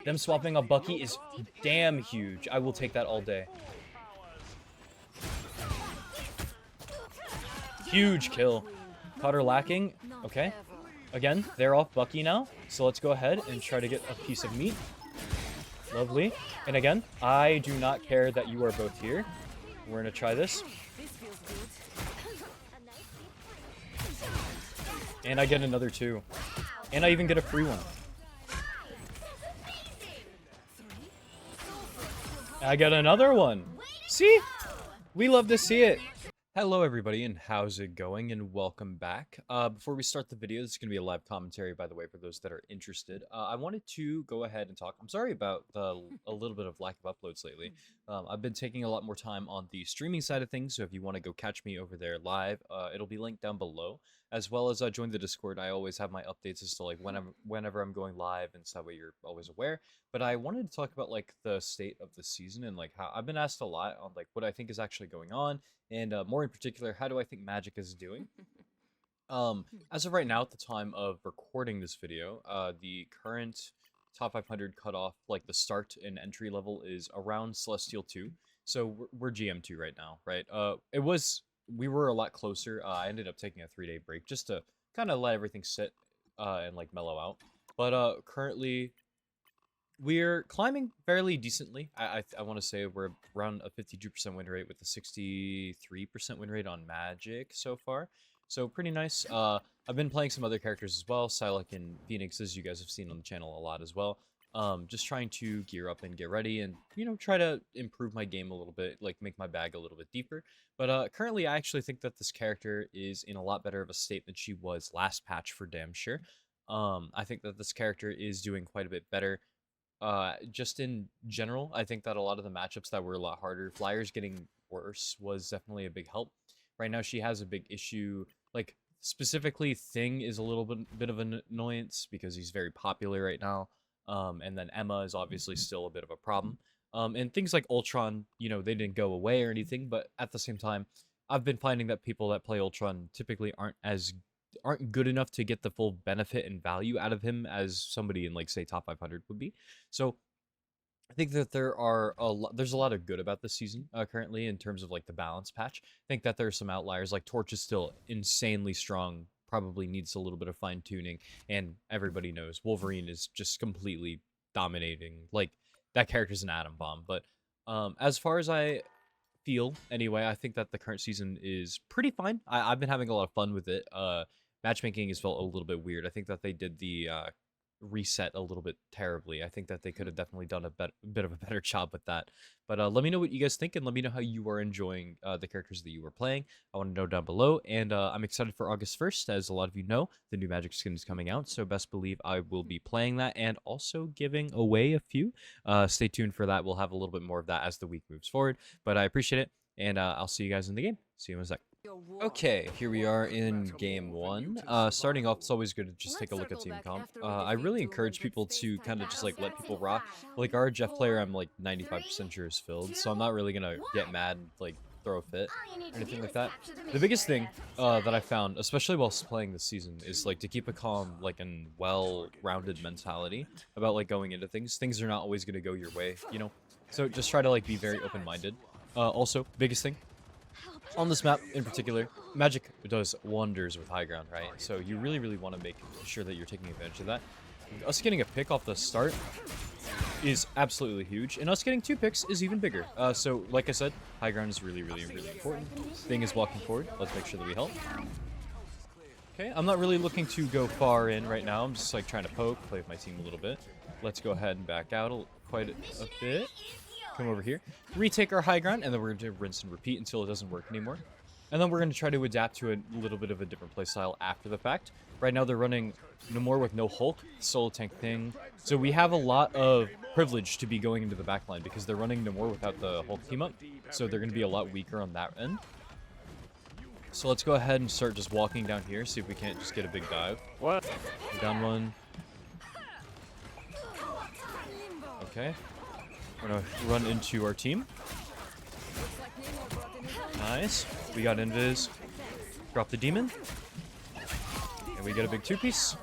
Them swapping a Bucky is damn huge. I will take that all day. Huge kill. Caught her lacking. Okay. Again, they're off Bucky now. So let's go ahead and try to get a piece of meat. Lovely. And again, I do not care that you are both here. We're going to try this. And I get another 2. And I even get a free one. I get another one. See? We love to see it. Hello everybody, and how's it going, and welcome back. Before we start the video, this is going to be a live commentary, by the way, for those that are interested. I wanted to go ahead and talk. I'm sorry about a little bit of lack of uploads lately. I've been taking a lot more time on the streaming side of things, so if you want to go catch me over there live, it'll be linked down below, as well as join the Discord. I always have my updates as to like whenever I'm going live, and so that way you're always aware. But I wanted to talk about like the state of the season and like how I've been asked a lot on like what I think is actually going on. And more in particular, how do I think Magik is doing? As of right now, at the time of recording this video, the current top 500 cutoff, like the start and entry level, is around Celestial 2. So we're GM2 right now, right? We were a lot closer. I ended up taking a 3-day break just to kind of let everything sit and like mellow out. But currently, we're climbing fairly decently. I want to say we're around a 52% win rate with a 63% win rate on Magik so far. So pretty nice. I've been playing some other characters as well, Psylocke and Phoenix, as you guys have seen on the channel a lot as well. Just trying to gear up and get ready and, you know, try to improve my game a little bit, like make my bag a little bit deeper. But currently, I actually think that this character is in a lot better of a state than she was last patch for damn sure. I think that this character is doing quite a bit better. Just in general, I think that a lot of the matchups that were a lot harder, Flyers getting worse was definitely a big help. Right now, she has a big issue, like, specifically Thing is a little bit of an annoyance because he's very popular right now, and then Emma is obviously still a bit of a problem. And things like Ultron, you know, they didn't go away or anything, but at the same time, I've been finding that people that play Ultron typically aren't good enough to get the full benefit and value out of him as somebody in, like, say, top 500 would be. So I think that there's a lot of good about this season currently in terms of like the balance patch. I think that there are some outliers, like Torch is still insanely strong, probably needs a little bit of fine tuning, and everybody knows Wolverine is just completely dominating. Like, that character's an atom bomb. But as far as I feel anyway, I think that the current season is pretty fine. I've been having a lot of fun with it. Matchmaking has felt a little bit weird. I think that they did the reset a little bit terribly. I think that they could have definitely done a bit of a better job with that. But let me know what you guys think, and let me know how you are enjoying the characters that you were playing. I want to know down below, and I'm excited for August 1st. As a lot of you know, the new Magik skin is coming out, so best believe I will be playing that and also giving away a few. Stay tuned for that. We'll have a little bit more of that as the week moves forward, but I appreciate it, and I'll see you guys in the game. See you in a sec. Okay, here we are in game 1. Starting off, it's always good to just take a look at team comp. I really encourage people to kind of just like let people rock. Like our Jeff player, I'm like 95% sure is filled, so I'm not really gonna get mad and like throw a fit or anything like that. The biggest thing that I found, especially whilst playing this season, is like to keep a calm, like, and well-rounded mentality about like going into things. Things are not always gonna go your way, you know. So just try to like be very open-minded. Also, biggest thing. On this map in particular, Magik does wonders with high ground, right? So you really, really want to make sure that you're taking advantage of that. Us getting a pick off the start is absolutely huge, and us getting 2 picks is even bigger. So, like I said, high ground is really, really, really important. Thing is walking forward. Let's make sure that we help. Okay, I'm not really looking to go far in right now. I'm just like trying to poke, play with my team a little bit. Let's go ahead and back out quite a bit. Come over here, retake our high ground, and then we're going to rinse and repeat until it doesn't work anymore. And then we're going to try to adapt to a little bit of a different playstyle after the fact. Right now they're running Namor with no Hulk, solo tank Thing. So we have a lot of privilege to be going into the backline because they're running Namor without the Hulk team up. So they're going to be a lot weaker on that end. So let's go ahead and start just walking down here, see if we can't just get a big dive. What? Down one. Okay. We're gonna run into our team. Nice. We got Invis. Drop the demon. And we get a big 2-piece.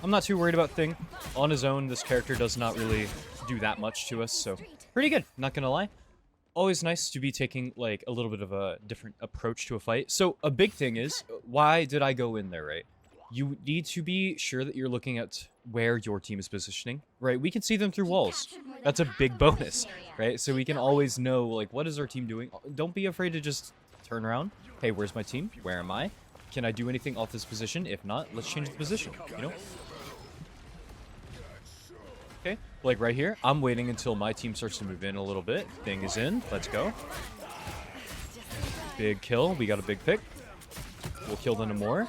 I'm not too worried about Thing. On his own, this character does not really do that much to us, so pretty good, not gonna lie. Always nice to be taking, like, a little bit of a different approach to a fight. So, a big thing is, why did I go in there, right? You need to be sure that you're looking at where your team is positioning, right? We can see them through walls. That's a big bonus, right? So we can always know, like, what is our team doing? Don't be afraid to just turn around. Hey, where's my team? Where am I? Can I do anything off this position? If not, let's change the position, you know? Okay, like right here, I'm waiting until my team starts to move in a little bit. Thing is in. Let's go. Big kill. We got a big pick. We'll kill them more.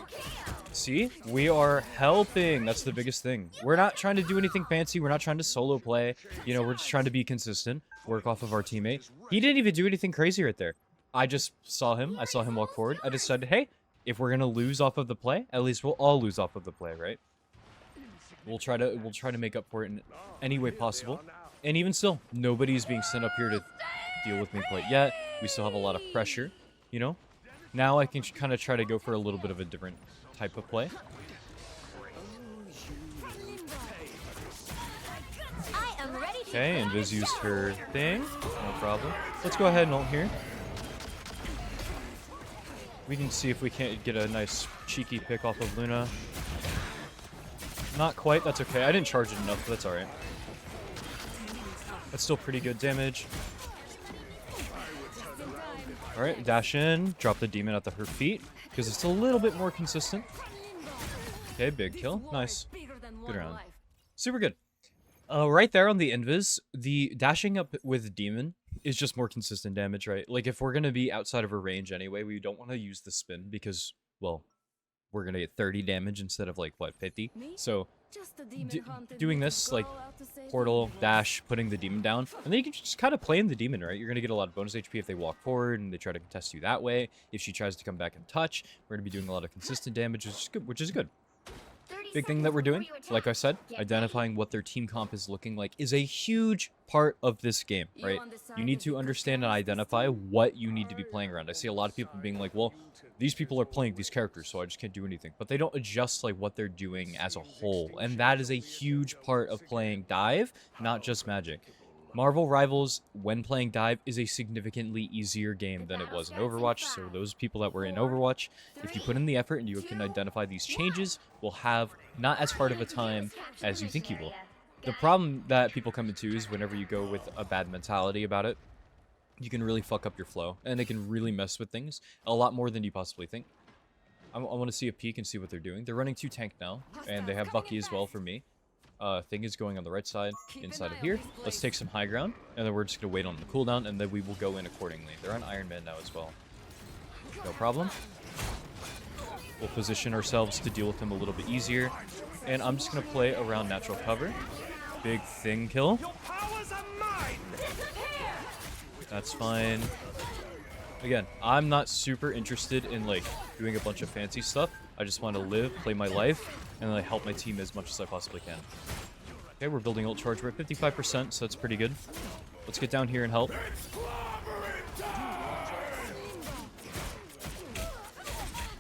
See? We are helping. That's the biggest thing. We're not trying to do anything fancy. We're not trying to solo play. You know, we're just trying to be consistent. Work off of our teammate. He didn't even do anything crazy right there. I just saw him. I saw him walk forward. I decided, hey, if we're going to lose off of the play, at least we'll all lose off of the play, right? We'll try to make up for it in any way possible. And even still, nobody's being sent up here to deal with me quite yet. We still have a lot of pressure, you know? Now I can kind of try to go for a little bit of a different type of play. Okay, Invis used her thing. No problem. Let's go ahead and ult here. We can see if we can't get a nice cheeky pick off of Luna. Not quite, that's okay. I didn't charge it enough, but that's alright. That's still pretty good damage. Alright, dash in, drop the demon at her feet, because it's a little bit more consistent. Okay, big kill. Nice. Good round. Super good. Right there on the invis, the dashing up with demon is just more consistent damage, right? Like, if we're going to be outside of her range anyway, we don't want to use the spin because, well, we're going to get 30 damage instead of, like, what, 50? So, doing this, like, portal, dash, putting the demon down, and then you can just kind of play in the demon, right? You're going to get a lot of bonus HP if they walk forward and they try to contest you that way. If she tries to come back and touch, we're going to be doing a lot of consistent damage, which is good. Big thing that we're doing, like I said, identifying what their team comp is looking like is a huge part of this game, right? You need to understand and identify what you need to be playing around. I see a lot of people being like, well, these people are playing these characters, so I just can't do anything. But they don't adjust like what they're doing as a whole, and that is a huge part of playing Dive, not just Magic. Marvel Rivals, when playing Dive, is a significantly easier game than it was in Overwatch, so those people that were in Overwatch, if you put in the effort and you can identify these changes, will have not as hard of a time as you think you will. The problem that people come into is whenever you go with a bad mentality about it, you can really fuck up your flow, and it can really mess with things a lot more than you possibly think. I want to see a peek and see what they're doing. They're running 2 tank now, and they have Bucky as well for me. Thing is going on the right side, inside of here. Let's take some high ground, and then we're just going to wait on the cooldown, and then we will go in accordingly. They're on Iron Man now as well. No problem. We'll position ourselves to deal with them a little bit easier, and I'm just going to play around natural cover. Big thing kill. That's fine. Again, I'm not super interested in, like, doing a bunch of fancy stuff. I just want to live, play my life, and then help my team as much as I possibly can. Okay, we're building ult charge. We're at 55%, so that's pretty good. Let's get down here and help.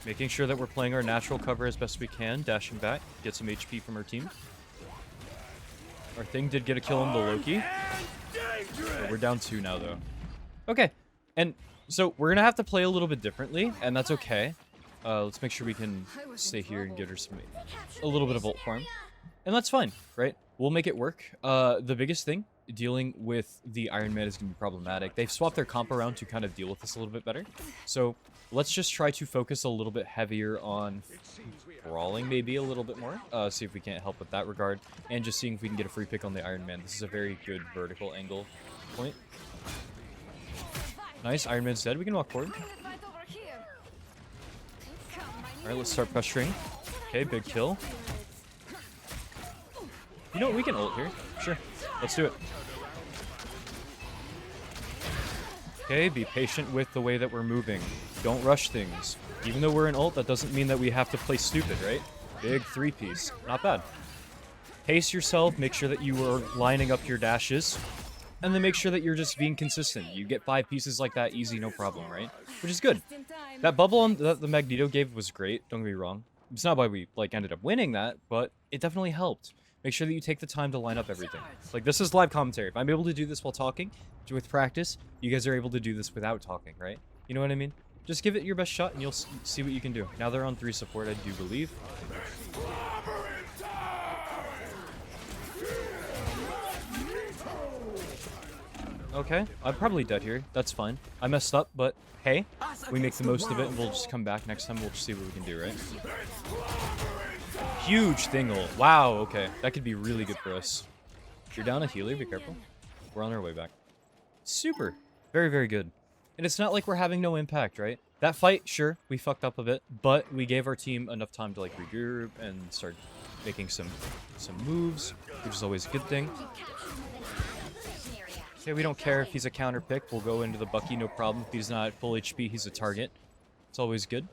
Making sure that we're playing our natural cover as best we can. Dashing back, get some HP from our team. Our thing did get a kill on the Loki. But we're down 2 now, though. Okay, and so we're going to have to play a little bit differently, and that's okay. Let's make sure we can stay here and get her a little bit of ult farm. And that's fine, right? We'll make it work. The biggest thing, dealing with the Iron Man is going to be problematic. They've swapped their comp around to kind of deal with this a little bit better. So let's just try to focus a little bit heavier on brawling maybe a little bit more. See if we can't help with that regard. And just seeing if we can get a free pick on the Iron Man. This is a very good vertical angle point. Nice, Iron Man's dead. We can walk forward. Alright, let's start pressuring. Okay, big kill. You know what, we can ult here. Sure, let's do it. Okay, be patient with the way that we're moving. Don't rush things. Even though we're in ult, that doesn't mean that we have to play stupid, right? Big 3-piece. Not bad. Pace yourself, make sure that you are lining up your dashes. And then make sure that you're just being consistent. You get 5 pieces like that easy, no problem, right? Which is good. That bubble on that the Magneto gave was great, don't get me wrong. It's not why we, like, ended up winning that, but it definitely helped. Make sure that you take the time to line up everything. Like, this is live commentary. If I'm able to do this while talking, with practice, you guys are able to do this without talking, right? You know what I mean? Just give it your best shot and you'll see what you can do. Now they're on 3 support, I do believe. Okay, I'm probably dead here. That's fine. I messed up, but hey, we make the most of it and we'll just come back next time. We'll just see what we can do, right? Huge thingle. Wow, okay. That could be really good for us. You're down a healer, be careful. We're on our way back. Super. Very, very good. And it's not like we're having no impact, right? That fight, sure, we fucked up a bit, but we gave our team enough time to like regroup and start making some moves, which is always a good thing. Okay, we don't care if he's a counter pick. We'll go into the Bucky, no problem. If he's not full HP, he's a target. It's always good.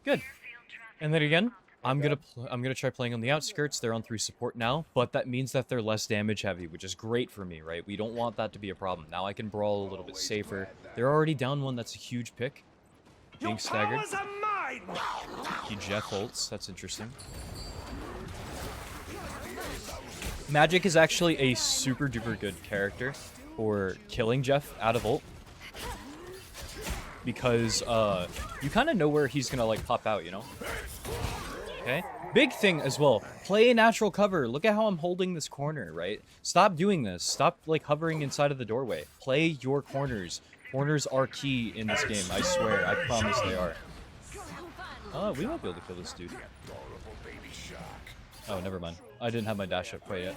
Good. And then again, I'm gonna try playing on the outskirts. They're on 3 support now, but that means that they're less damage heavy, which is great for me, right? We don't want that to be a problem. Now I can brawl a little bit safer. They're already down 1. That's a huge pick. Being staggered. He Jeff ults. That's interesting. Magik is actually a super duper good character for killing Jeff out of ult, because you kind of know where he's gonna like pop out, you know? Okay, big thing as well, play natural cover. Look at how I'm holding this corner, right? Stop doing this. Stop like hovering inside of the doorway. Play your corners. Corners are key in this game, I swear. I promise they are. We might be able to kill this dude. Oh, never mind. I didn't have my dash up quite yet.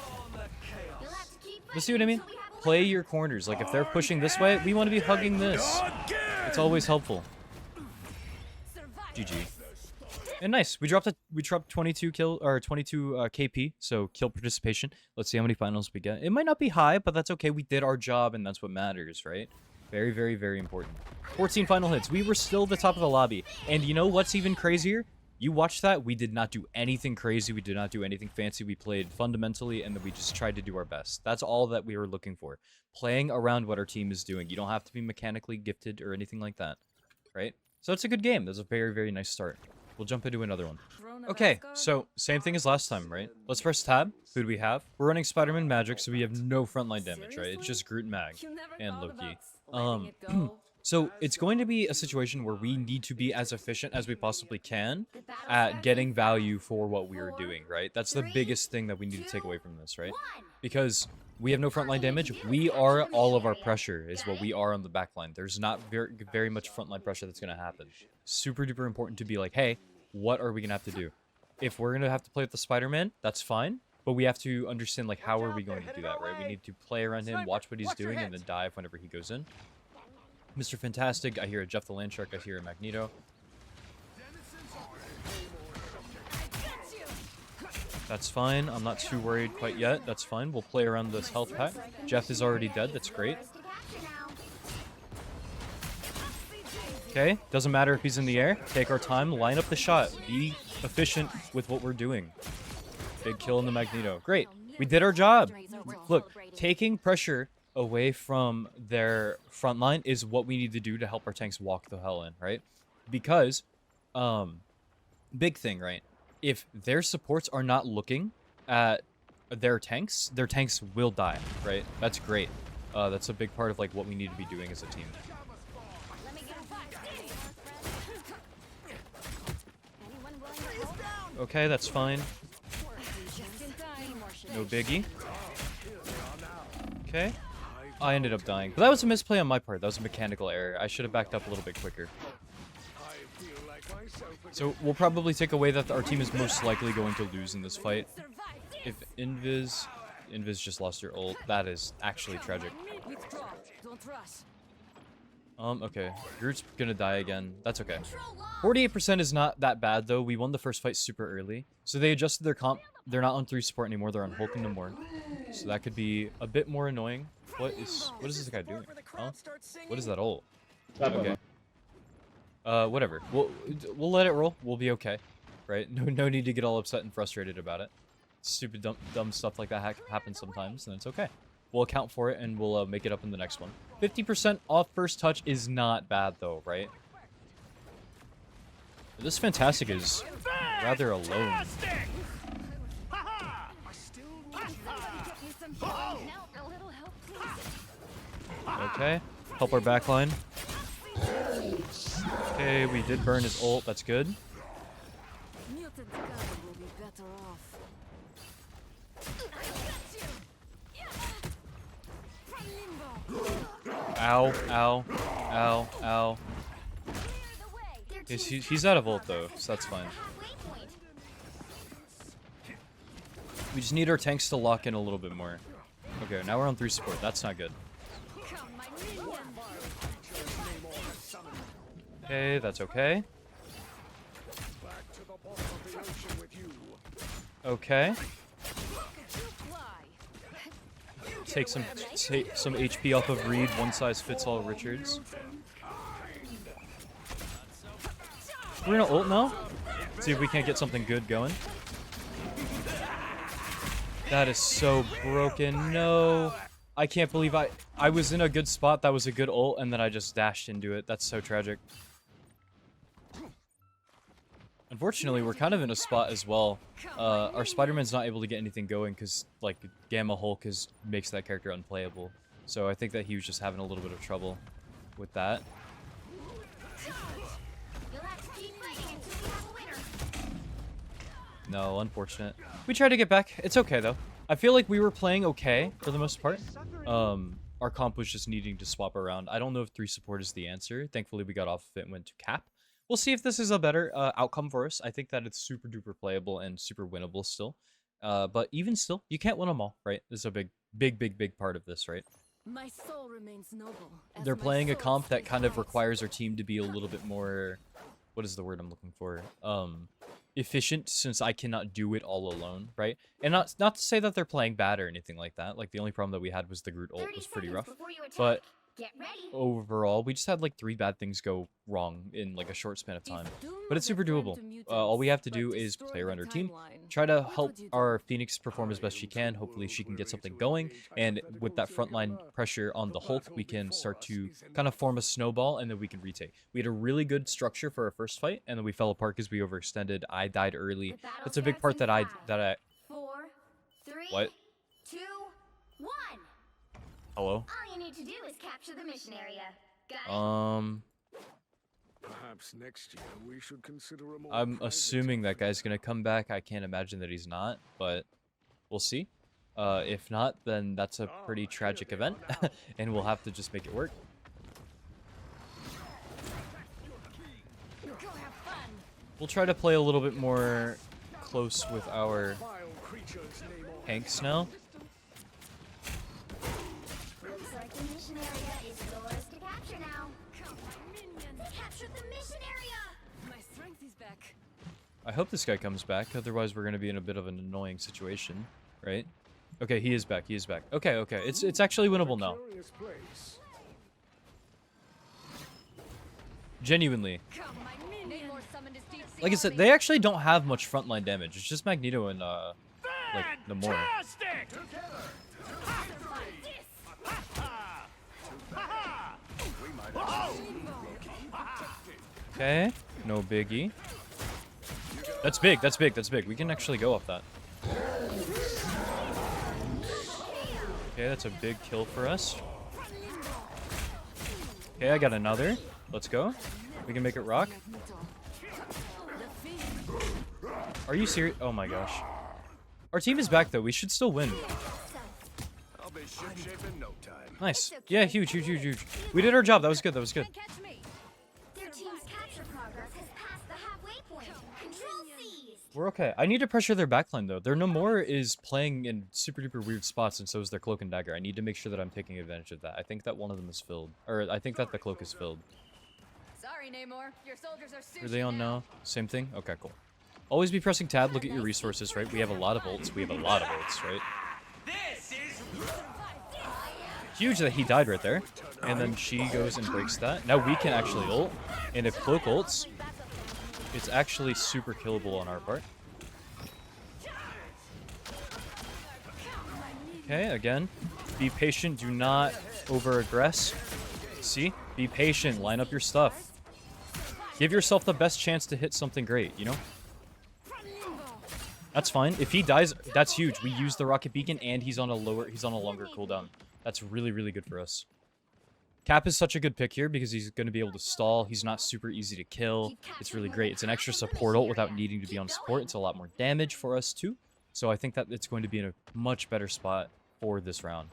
You see what I mean? Play your corners. Like, if they're pushing this way, we want to be hugging this. It's always helpful. GG. And nice. We dropped 22 kill or 22 KP, so kill participation. Let's see how many finals we get. It might not be high, but that's okay. We did our job, and that's what matters, right? Very, very, very important. 14 final hits. We were still the top of the lobby. And you know what's even crazier? You watched that. We did not do anything crazy. We did not do anything fancy. We played fundamentally, and then we just tried to do our best. That's all that we were looking for. Playing around what our team is doing. You don't have to be mechanically gifted or anything like that, right? So it's a good game. That's a very, very nice start. We'll jump into another one. Okay, so same thing as last time, right? Let's press tab. Who do we have? We're running Spider-Man Magik, so we have no frontline damage, right? It's just Groot Mag and Loki. So it's going to be a situation where we need to be as efficient as we possibly can at getting value for what we are doing, right? That's the biggest thing that we need to take away from this, right? Because we have no frontline damage. We are all of our pressure is what we are on the backline. There's not very much frontline pressure that's going to happen. Super duper important to be like, hey, what are we going to have to do? If we're going to have to play with the Spider-Man, that's fine. But we have to understand, like, how are we going to do that, right? We need to play around him, watch what he's doing, and then dive whenever he goes in. Mr. Fantastic, I hear a Jeff the Landshark, I hear a Magneto. That's fine, I'm not too worried quite yet, that's fine. We'll play around this health pack. Jeff is already dead, that's great. Okay, doesn't matter if he's in the air. Take our time, line up the shot. Be efficient with what we're doing. Big kill in the Magneto. Great, we did our job. Look, taking pressure away from their front line is what we need to do to help our tanks walk the hell in, right? Because, big thing, right? If their supports are not looking at their tanks will die, right? That's great. That's a big part of like what we need to be doing as a team. Okay, that's fine. No biggie. Okay. I ended up dying. But that was a misplay on my part. That was a mechanical error. I should have backed up a little bit quicker. So we'll probably take away that our team is most likely going to lose in this fight. If Invis just lost her ult, that is actually tragic. Okay. Groot's gonna die again. That's okay. 48% is not that bad, though. We won the first fight super early. So they adjusted their comp. They're not on 3 support anymore. They're on Hulk and Namor. So that could be a bit more annoying. What is this guy doing? Huh? What is that ult? Okay. Whatever. We'll let it roll. We'll be okay. Right? No need to get all upset and frustrated about it. Stupid dumb stuff like that happens sometimes, and it's okay. We'll account for it, and we'll make it up in the next one. 50% off first touch is not bad, though, right? This Fantastic is rather alone. Okay. Help our backline. Okay, we did burn his ult. That's good. Ow, ow, ow, ow. He's out of ult though, so that's fine. We just need our tanks to lock in a little bit more. Okay, now we're on 3 support. That's not good. Okay, that's okay. Okay. Take some HP off of Reed. One size fits all Richards. We're gonna ult now. See if we can't get something good going. That is so broken. No. I can't believe I was in a good spot. That was a good ult, and then I just dashed into it. That's so tragic. Unfortunately, we're kind of in a spot as well. Our Spider-Man's not able to get anything going because, like, Gamma Hulk makes that character unplayable. So I think that he was just having a little bit of trouble with that. No, unfortunate. We tried to get back. It's okay, though. I feel like we were playing okay for the most part. Our comp was just needing to swap around. I don't know if 3 support is the answer. Thankfully, we got off of it and went to cap. We'll see if this is a better outcome for us. I think that it's super duper playable and super winnable still. But even still, you can't win them all, right? This is a big part of this, right? My soul remains noble. They're playing a comp that kind of requires our team to be a little bit more... What is the word I'm looking for? Efficient, since I cannot do it all alone, right? And not to say that they're playing bad or anything like that. Like, the only problem that we had was the Groot ult was pretty rough. But overall, we just had like 3 bad things go wrong in like a short span of time. But it's super doable. All we have to do is play around our team, try to help our Phoenix perform as best she can. Hopefully she can get something going, and with that frontline pressure on the Hulk, we can start to kind of form a snowball, and then we can retake. We had a really good structure for our first fight, and then we fell apart because we overextended. I died early. That's a big part that I 4, 3, What? 2, 1. Hello? All you need to do is capture the mission area. Got it? Perhaps next year we should consider a more I'm private assuming that guy's gonna come back. I can't imagine that he's not, but we'll see. If not, then that's a pretty tragic event, and we'll have to just make it work. Go have fun. We'll try to play a little bit more close with our vile creature's name on tanks now. Looks like the mission area is yours to capture now. Come on, minions. Capture the mission area. My strength is back. I hope this guy comes back, otherwise we're gonna be in a bit of an annoying situation, right? Okay, he is back. He is back. Okay, okay. It's actually winnable now. curious place. Genuinely. Come, my minions. Like I said, they actually don't have much frontline damage. It's just Magneto and like Namor. Okay, no biggie. That's big, that's big, that's big. We can actually go off that. Okay, that's a big kill for us. Okay, I got another. Let's go. We can make it rock. Are you serious? Oh my gosh. Our team is back though. We should still win. I'll be shipshape in no time. Nice. Yeah, huge, huge, huge, huge. We did our job. That was good. That was good. Their team's capture progress has passed the halfway point. Control seized. We're okay. I need to pressure their backline though. Their Namor is playing in super duper weird spots, and so is their Cloak and Dagger. I need to make sure that I'm taking advantage of that. I think that one of them is filled. Or I think that the cloak is filled. Sorry, Namor. Your soldiers are Are they on now? Same thing? Okay, cool. Always be pressing tab. Look at your resources, right? We have a lot of ults. We have a lot of ults, right? Huge that he died right there. And then she goes and breaks that. Now we can actually ult. And if Cloak ults, it's actually super killable on our part. Okay, again. Be patient. Do not over-aggress. See? Be patient. Line up your stuff. Give yourself the best chance to hit something great, you know? That's fine. If he dies, that's huge. We use the rocket beacon and he's on a longer cooldown. That's really, really good for us. Cap is such a good pick here because he's going to be able to stall. He's not super easy to kill. It's really great. It's an extra support ult without needing to be on support. It's a lot more damage for us too. So I think that it's going to be in a much better spot for this round.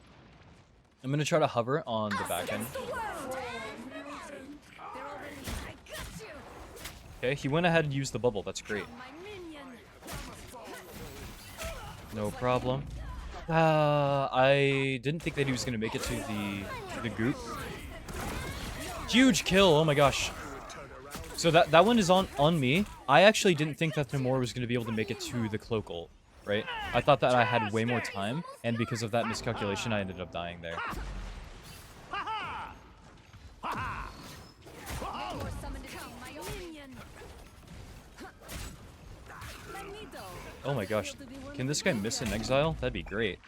I'm going to try to hover on the back end. Okay, he went ahead and used the bubble. That's great. No problem. I didn't think that he was going to make it to the goop. Huge kill. Oh my gosh. So that one is on me. I actually didn't think that Namor was going to be able to make it to the cloak ult, right? I thought that I had way more time, and because of that miscalculation, I ended up dying there. Oh my gosh. Can this guy miss an exile? That'd be great.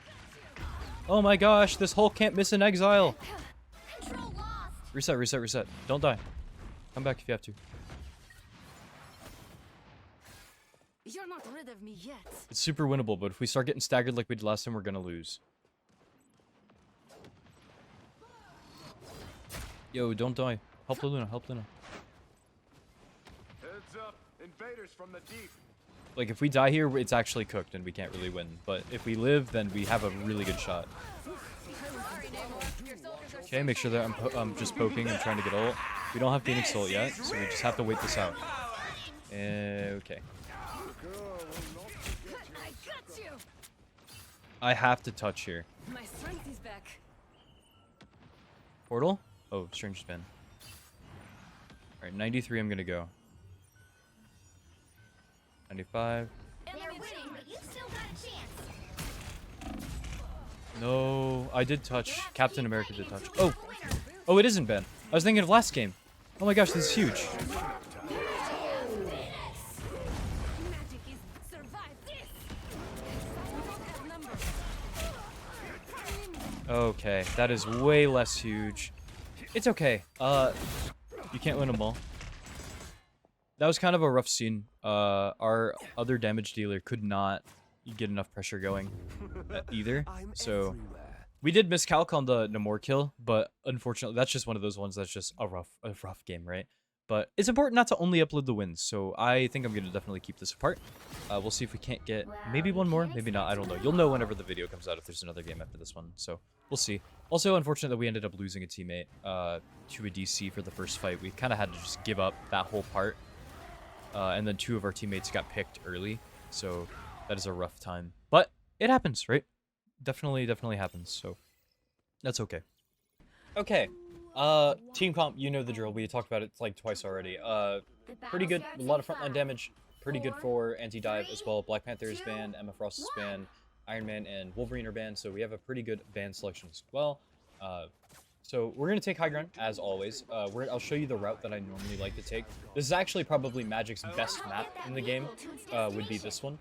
Oh my gosh, this Hulk can't miss an exile. Reset, reset, reset. Don't die. Come back if you have to. You're not rid of me yet. It's super winnable, but if we start getting staggered like we did last time, we're gonna lose. Yo, don't die. Help Luna, help Luna. Heads up, invaders from the deep. Like, if we die here, it's actually cooked and we can't really win. But if we live, then we have a really good shot. Okay, make sure that I'm just poking and trying to get ult. We don't have Phoenix ult yet, so we just have to wait this out. Okay. I have to touch here. My strength is back. Portal? Oh, strange spin. Alright, 93 I'm gonna go. 95. They're winning, but you still got a chance. No, I did touch. Captain America did touch. Oh! Oh, it isn't Ben. I was thinking of last game. Oh my gosh, this is huge. Magic is survive this. Okay, that is way less huge. It's okay. You can't win them all. That was kind of a rough scene. Our other damage dealer could not get enough pressure going either. So we did miscalc on the Namor kill, but unfortunately, that's just one of those ones that's just a rough game, right? But it's important not to only upload the wins, so I think I'm going to definitely keep this apart. We'll see if we can't get maybe one more, maybe not, I don't know. You'll know whenever the video comes out if there's another game after this one, so we'll see. Also, unfortunate that we ended up losing a teammate to a DC for the first fight. We kind of had to just give up that whole part, and then 2 of our teammates got picked early, so that is a rough time. But it happens, right? Definitely happens, so that's okay. Okay. Team comp, you know the drill. We talked about it like twice already. Pretty good. A lot of frontline damage. Pretty good for anti-dive as well. Black Panther is banned, Emma Frost is banned, Iron Man and Wolverine are banned, so we have a pretty good ban selection as well. So we're going to take high ground, as always. I'll show you the route that I normally like to take. This is actually probably Magic's best map in the game, would be this one.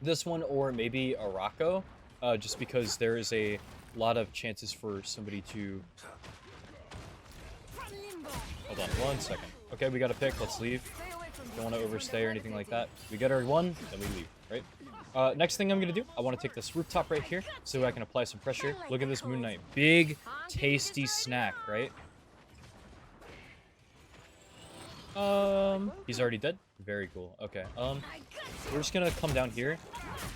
This one or maybe Araco, just because there is a lot of chances for somebody to... Hold on 1 second. Okay, we got a pick. Let's leave. Don't want to overstay or anything like that. We get our 1, then we leave, right? Next thing I'm going to do, I want to take this rooftop right here so I can apply some pressure. Look at this Moon Knight. Big, tasty snack, right? He's already dead. Very cool. Okay. We're just going to come down here.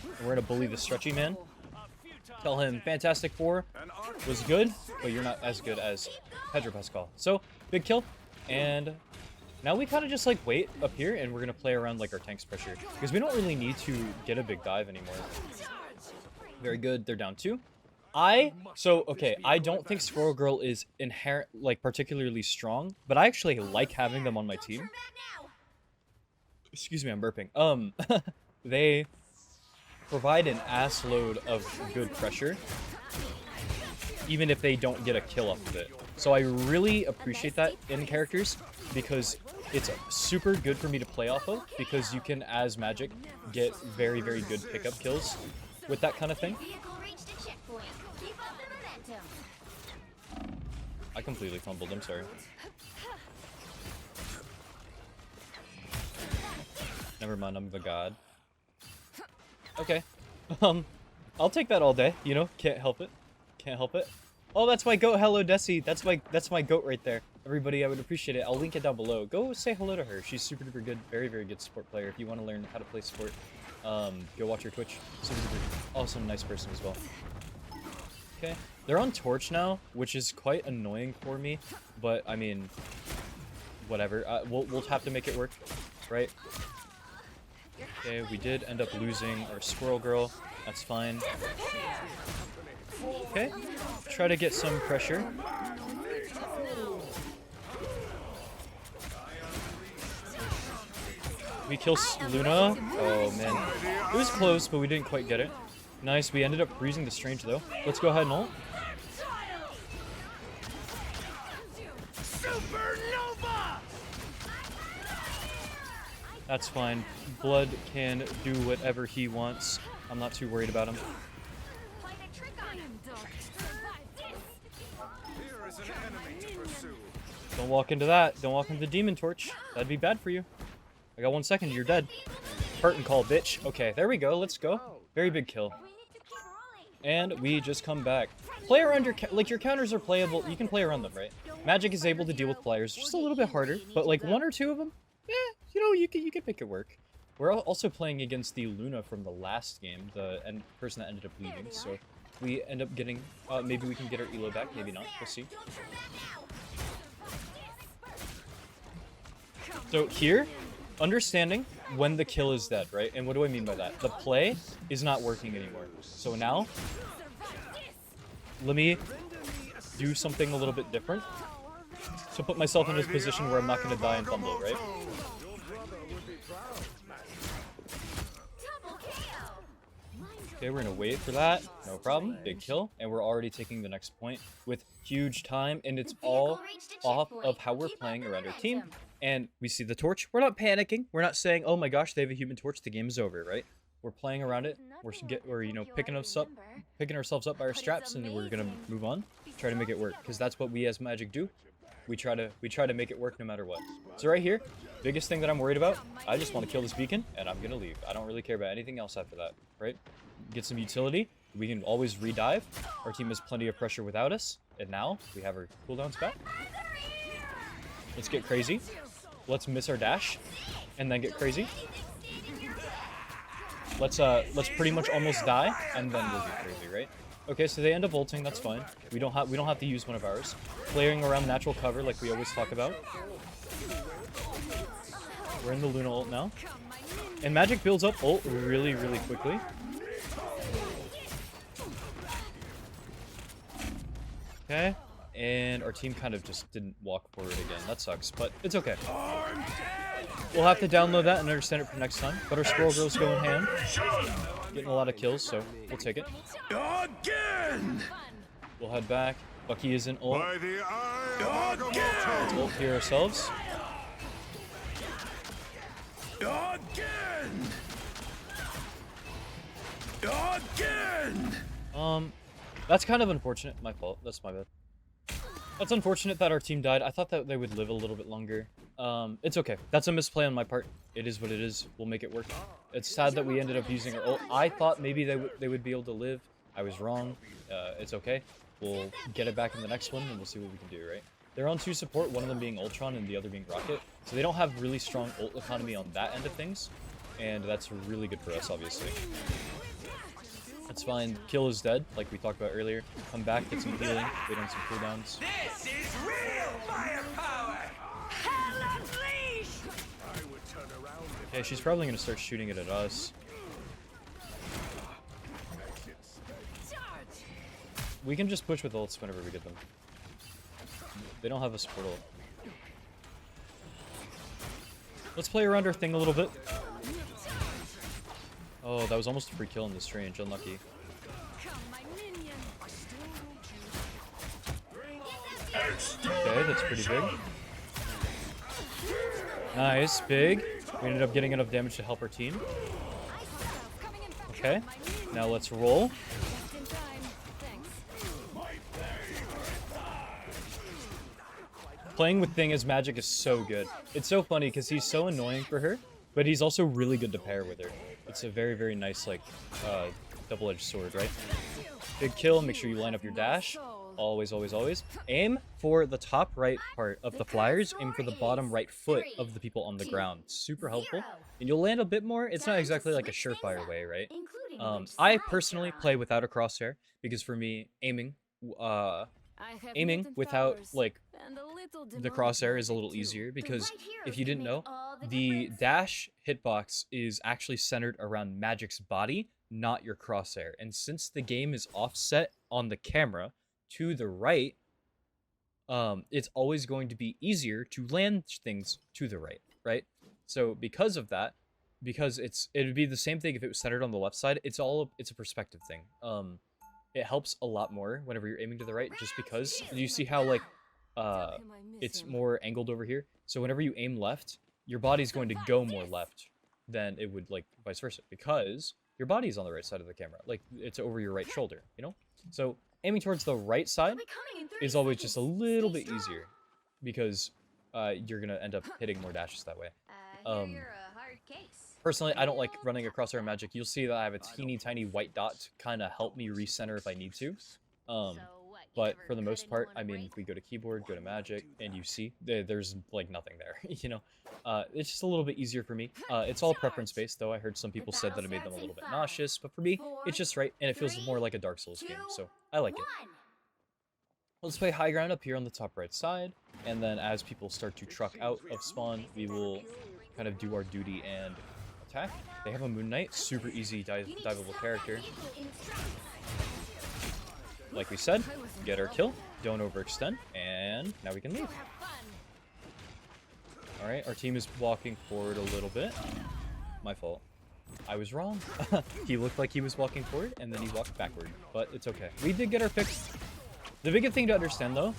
And we're going to bully the stretchy man. Tell him Fantastic Four was good, but you're not as good as Pedro Pascal. So, big kill. And now we kind of just like wait up here and we're going to play around like our tank's pressure. Because we don't really need to get a big dive anymore. Very good. They're down 2. Okay, I don't think Squirrel Girl is like particularly strong, but I actually like having them on my team. Excuse me, I'm burping. They provide an ass load of good pressure, even if they don't get a kill off of it. So I really appreciate that in characters, because it's super good for me to play off of, because you can, as Magik, get very, very good pickup kills with that kind of thing. I completely fumbled, I'm sorry. Never mind, I'm the god. Okay. I'll take that all day, you know? Can't help it. Can't help it. Oh, that's my goat. Hello, Desi. That's my goat right there. Everybody, I would appreciate it. I'll link it down below. Go say hello to her. She's super duper good. Very, very good support player. If you want to learn how to play support, go watch her Twitch. Super duper awesome, nice person as well. Okay. They're on Torch now, which is quite annoying for me. But, I mean, whatever. We'll have to make it work, right? Okay, we did end up losing our Squirrel Girl. That's fine. Okay, try to get some pressure. We kill Luna. Oh man, it was close, but we didn't quite get it. Nice, we ended up freezing the Strange though. Let's go ahead and ult. That's fine. Blood can do whatever he wants. I'm not too worried about him. Don't walk into that. Don't walk into the Demon Torch. That'd be bad for you. I got 1 second. You're dead. Curtain call, bitch. Okay, there we go. Let's go. Very big kill. And we just come back. Play around your... Like, your counters are playable. You can play around them, right? Magik is able to deal with players just a little bit harder. But, like, 1 or 2 of them, you know, you can make it work. We're also playing against the Luna from the last game, the person that ended up leaving, so we end up getting, maybe we can get our elo back, maybe not, we'll see. So here, understanding when the kill is dead, right? And what do I mean by that? The play is not working anymore. So now, let me do something a little bit different to put myself in this position where I'm not going to die and fumble, right? Okay, we're gonna wait for that. No problem. Big kill. And we're already taking the next point with huge time. And it's all off of how we're playing around our team. And we see the torch. We're not panicking. We're not saying, oh my gosh, they have a human torch. The game is over, right? We're playing around it. We're you know, picking ourselves up by our straps, and we're gonna move on. Try to make it work, because that's what we as Magik do. We try to make it work no matter what. So right here, biggest thing that I'm worried about, I just want to kill this beacon, and I'm gonna leave. I don't really care about anything else after that, right? Get some utility. We can always redive. Our team has plenty of pressure without us, and now we have our cooldowns back. Let's get crazy. Let's miss our dash, and then get crazy. Let's pretty much almost die, and then we'll get crazy, right? Okay, so they end up ulting. That's fine. We don't have to use one of ours. Playing around natural cover, like we always talk about. We're in the Luna ult now, and Magik builds up ult really, really quickly. Okay, and our team kind of just didn't walk forward again. That sucks, but it's okay. We'll have to download that and understand it for next time. But our Squirrel Girl's going ham. Getting a lot of kills, so we'll take it. Again! We'll head back. Bucky is in ult. By the eye Let's ult here ourselves. Again! Again! That's kind of unfortunate. My fault. That's my bad. That's unfortunate that our team died. I thought that they would live a little bit longer. It's okay. That's a misplay on my part. It is what it is. We'll make it work. It's sad that we ended up using our ult. I thought maybe they would be able to live. I was wrong. It's okay. We'll get it back in the next one, and we'll see what we can do, right? They're on 2 support, one of them being Ultron and the other being Rocket. So they don't have really strong ult economy on that end of things. And that's really good for us, obviously. That's fine. Kill is dead, like we talked about earlier. Come back, get some healing, wait on some cooldowns. This is real firepower! Hell unleashed! Okay, she's probably going to start shooting it at us. We can just push with ults whenever we get them. They don't have a support ult. Let's play around our thing a little bit. Oh, that was almost a free kill in this range. Unlucky. Okay, that's pretty big. Nice, big. We ended up getting enough damage to help our team. Okay, now let's roll. Playing with Thing as Magik is so good. It's so funny because he's so annoying for her, but he's also really good to pair with her. It's a very, very nice, like, double-edged sword, right? Big kill, make sure you line up your dash. Always, always, always. Aim for the top right part of the flyers, aim for the bottom right foot of the people on the ground. Super helpful. And you'll land a bit more. It's not exactly like a surefire way, right? I personally play without a crosshair, because for me, aiming without, like, the crosshair is a little easier, because if you didn't know, the dash hitbox is actually centered around Magik's body, not your crosshair. And since the game is offset on the camera to the right, it's always going to be easier to land things to the right, right? So because of that, because it would be the same thing if it was centered on the left side, it's a perspective thing. It helps a lot more whenever you're aiming to the right, just because you see how, like, it's more angled over here. So whenever you aim left, your body's going to go more left than it would, like, vice versa, because your body's on the right side of the camera. Like, it's over your right shoulder, you know? So aiming towards the right side is always just a little bit easier, because you're gonna end up hitting more dashes that way. Personally, I don't like running a crosshair in Magik. You'll see that I have a teeny tiny white dot to kind of help me recenter if I need to. But for the most part, I mean, if we go to keyboard, go to Magik, and you see there's like nothing there, you know? It's just a little bit easier for me. It's all preference based, though. I heard some people said that it made them a little bit nauseous, but for me, it's just right, and it feels more like a Dark Souls game, so I like it. Let's play high ground up here on the top right side, and then as people start to truck out of spawn, we will kind of do our duty and attack. They have a Moon Knight, super easy diveable character. Like we said, get our kill, don't overextend, and now we can leave. Alright, our team is walking forward a little bit. My fault. I was wrong. He looked like he was walking forward, and then he walked backward. But it's okay. We did get our pick. The biggest thing to understand, though,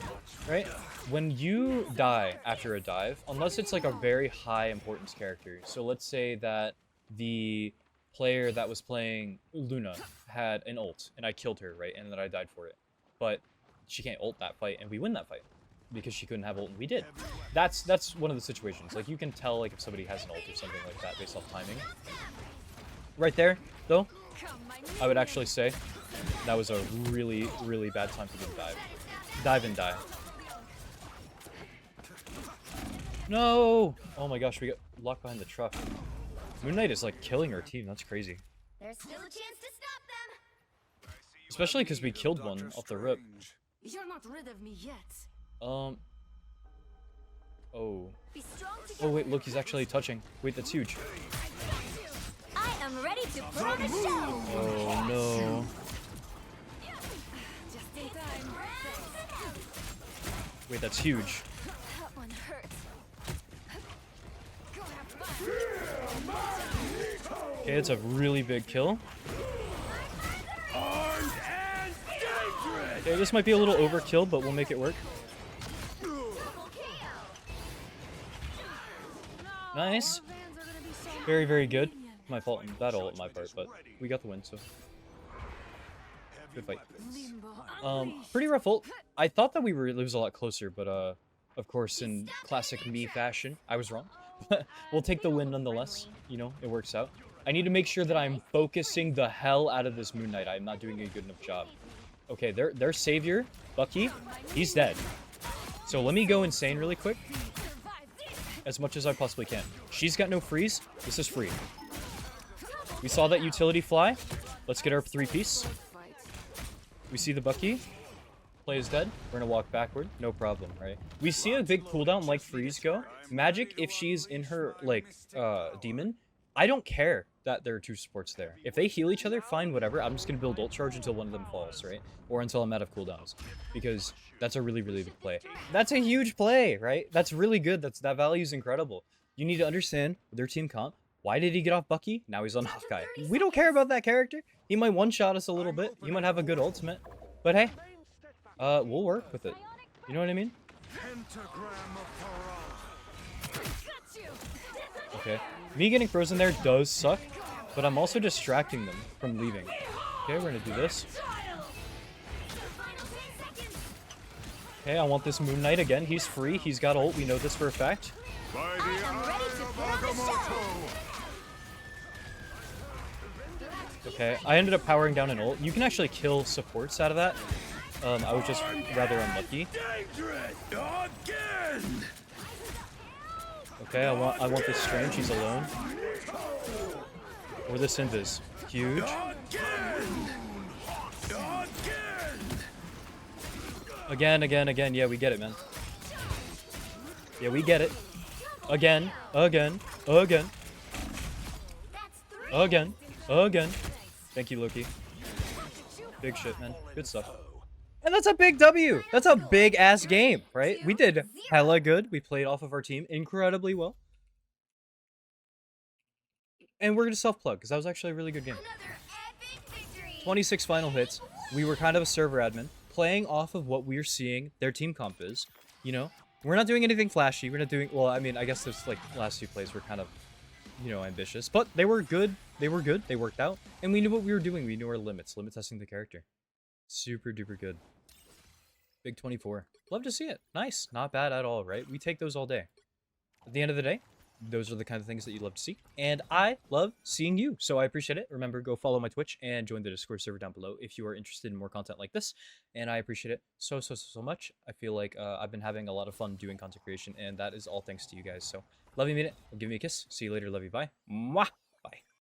right? When you die after a dive, unless it's like a very high importance character, so let's say that the player that was playing Luna had an ult, and I killed her, right? And then I died for it. But she can't ult that fight, and we win that fight, because she couldn't have ult, and we did. That's one of the situations. Like, you can tell, like, if somebody has an ult or something like that based off timing. Right there, though, I would actually say that was a really, really bad time for me to dive. Dive and die. No! Oh my gosh, we got locked behind the truck. Moon Knight is, like, killing our team. That's crazy. There's still a chance to stop them. Especially because we killed one off the rip. You're not rid of me yet. Oh. Be strong Oh, together. wait, look, he's actually touching. Wait, that's huge. I am ready to put on a show. Oh, no. Just in time. Wait, that's huge. That one hurts. Go have fun. Okay, it's a really big kill. Okay, this might be a little overkill, but we'll make it work. Nice. Very, very good. My fault in that ult, my part, but we got the win, so good fight. Pretty rough ult. I thought that we were it was a lot closer, but of course, in classic me fashion, I was wrong. We'll take the win nonetheless. You know, it works out. I need to make sure that I'm focusing the hell out of this Moon Knight. I'm not doing a good enough job. Okay, their savior, Bucky, he's dead. So let me go insane really quick. As much as I possibly can. She's got no freeze. This is free. We saw that utility fly. Let's get our 3-piece. We see the Bucky. Play is dead. We're gonna walk backward. No problem, right? We see a big cooldown like freeze go. Magik, if she's in her, like, demon, I don't care that there are two supports there. If they heal each other, fine, whatever. I'm just gonna build ult charge until one of them falls, right? Or until I'm out of cooldowns. Because that's a really, really big play. That's a huge play, right? That's really good. That value is incredible. You need to understand their team comp. Why did he get off Bucky? Now he's on Hawkeye. We don't care about that character. He might one-shot us a little bit. He might have a good ultimate. But hey, we'll work with it. You know what I mean? Okay. Me getting frozen there does suck, but I'm also distracting them from leaving. Okay, we're gonna do this. Okay, I want this Moon Knight again. He's free. He's got ult. We know this for a fact. I am ready to put on a show. Okay, I ended up powering down an ult. You can actually kill supports out of that. I was just rather unlucky. Dangerous again. Okay, I want this strain. She's alone. Or the synth is huge. Again. Yeah, we get it, man. Yeah, we get it. Again. Again. Thank you, Loki. Big shit, man. Good stuff. And that's a big W. That's a big ass game, right? We did hella good. We played off of our team incredibly well. And we're gonna self-plug because that was actually a really good game. 26 final hits. We were kind of a server admin, playing off of what we're seeing their team comp is. You know, we're not doing anything flashy. We're not doing, well, I mean, I guess those like last few plays were kind of, you know, ambitious, but they were good. They were good. They worked out, and we knew what we were doing. We knew our limits. Limit testing the character. Super duper good. Big 24. Love to see it. Nice. Not bad at all, right? We take those all day. At the end of the day, those are the kind of things that you love to see. And I love seeing you. So I appreciate it. Remember, go follow my Twitch and join the Discord server down below if you are interested in more content like this. And I appreciate it so much. I feel like I've been having a lot of fun doing content creation, and that is all thanks to you guys. So love you, mean it. Give me a kiss. See you later. Love you. Bye. Mwah.